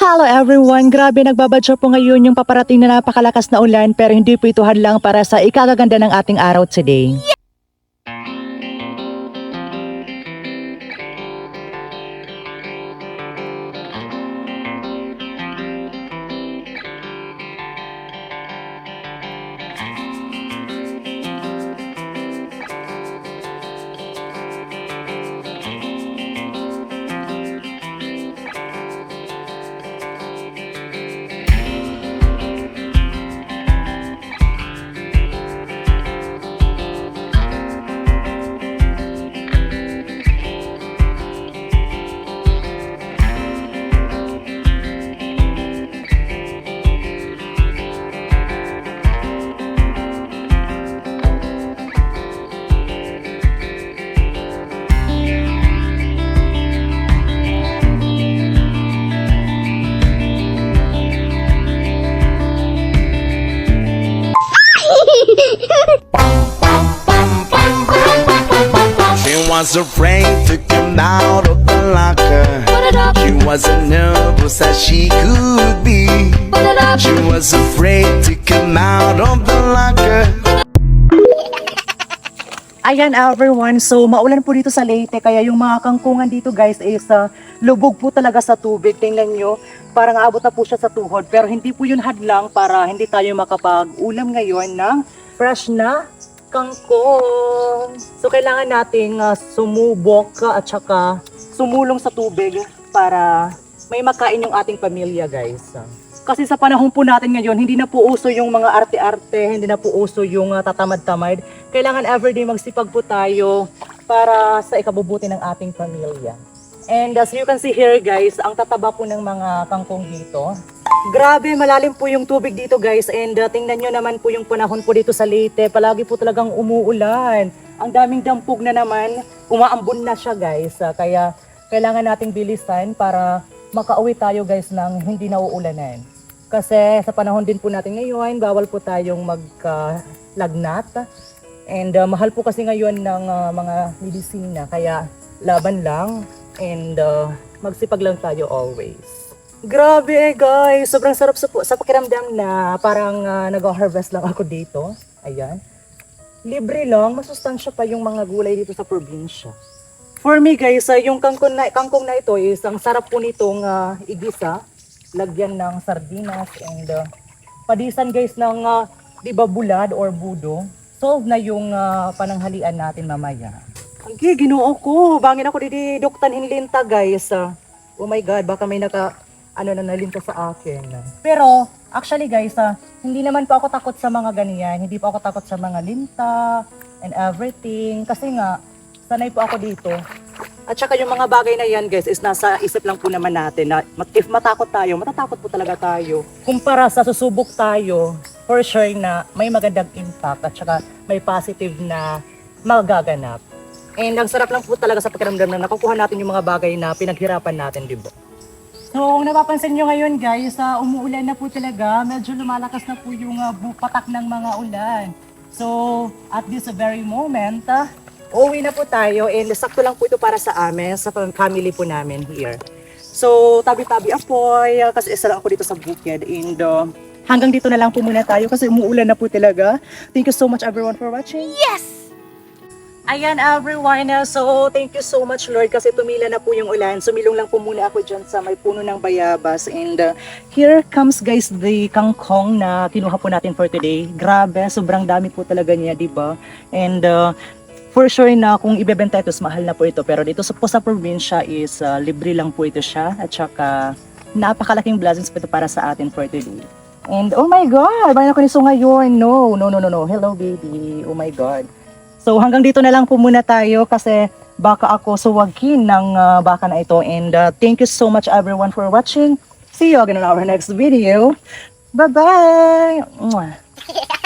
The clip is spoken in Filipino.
Hello everyone! Grabe, nagbabadyo po ngayon yung paparating na napakalakas na ulan pero hindi po ito hadlang para sa ikagaganda ng ating araw today. She was afraid to come out of the locker. She was as nervous as she could be. She was afraid to come out of the locker. Ayan everyone, so maulan po dito sa Leyte kaya yung mga kangkungan dito guys is lubog po talaga sa tubig. Tingnan nyo, parang aabot na po siya sa tuhod pero hindi po yun hadlang para hindi tayo makapag-ulam ngayon ng fresh na kangkong. So kailangan nating sumubok at saka sumulong sa tubig para may makain yung ating pamilya guys. Kasi sa panahon po natin ngayon, hindi na po uso yung mga arte-arte, hindi na po uso yung tatamad-tamad. Kailangan everyday magsipag po tayo para sa ikabubuti ng ating pamilya. And as you can see here guys, ang tataba po ng mga kangkong dito. Grabe, malalim po yung tubig dito guys. And tingnan nyo naman po yung panahon po dito sa Leyte. Palagi po talagang umuulan. Ang daming dampog na naman. Umaambon na siya guys. Kaya kailangan nating bilisan para makauwi tayo guys ng hindi nauulanan. Kasi sa panahon din po natin ngayon, bawal po tayong maglagnat. And mahal po kasi ngayon ng mga medisina. Kaya laban lang and magsipag lang tayo always. Grabe guys, sobrang sarap sa pakiramdam na parang nag-harvest lang ako dito. Ayan. Libre lang, masustansya pa yung mga gulay dito sa probinsya. For me guys, yung kangkong na ito is ang sarap po nitong igisa. Lagyan ng sardinas and padisan guys ng bulad or budo. Solve na yung pananghalian natin mamaya. Okay, ginoo ko. Bangin ako diduktan hinlinta guys. Oh my God, baka may nalinta sa akin. Pero actually guys, hindi naman po ako takot sa mga ganyan. Hindi po ako takot sa mga linta and everything. Kasi nga, sanay po ako dito. At saka yung mga bagay na yan guys is nasa isip lang po naman natin na if matakot tayo, matatakot po talaga tayo. Kumpara sa susubok tayo, for sure na may magandang impact at saka may positive na magaganap. And ang sarap lang po talaga sa pakiramdam na nakukuha natin yung mga bagay na pinaghirapan natin, di ba? So, kung napapansin nyo ngayon guys, umuulan na po talaga. Medyo lumalakas na po yung patak ng mga ulan. So, at this very moment, uuwi na po tayo and sakto lang po ito para sa amin, sa family po namin here. So, tabi-tabi apoy, kasi isa lang ako dito sa bukid and hanggang dito na lang po muna tayo kasi umuulan na po talaga. Thank you so much everyone for watching. Yes! Ayan everyone, so thank you so much Lord kasi tumila na po yung ulan. Sumilong lang po muna ako dyan sa may puno ng bayabas and here comes guys the kangkong na kinuha po natin for today. Grabe, sobrang dami po talaga niya, diba? And for sure na kung ibebenta ito, mahal na po ito. Pero dito po sa probinsya is libre lang po ito siya. At saka napakalaking blessings po ito para sa atin for today. And oh my God, bayan ako ni So ngayon. No. Hello baby. Oh my God. So hanggang dito na lang po muna tayo kasi baka ako suwagin ng baka na ito. And thank you so much everyone for watching. See you again on our next video. Bye-bye!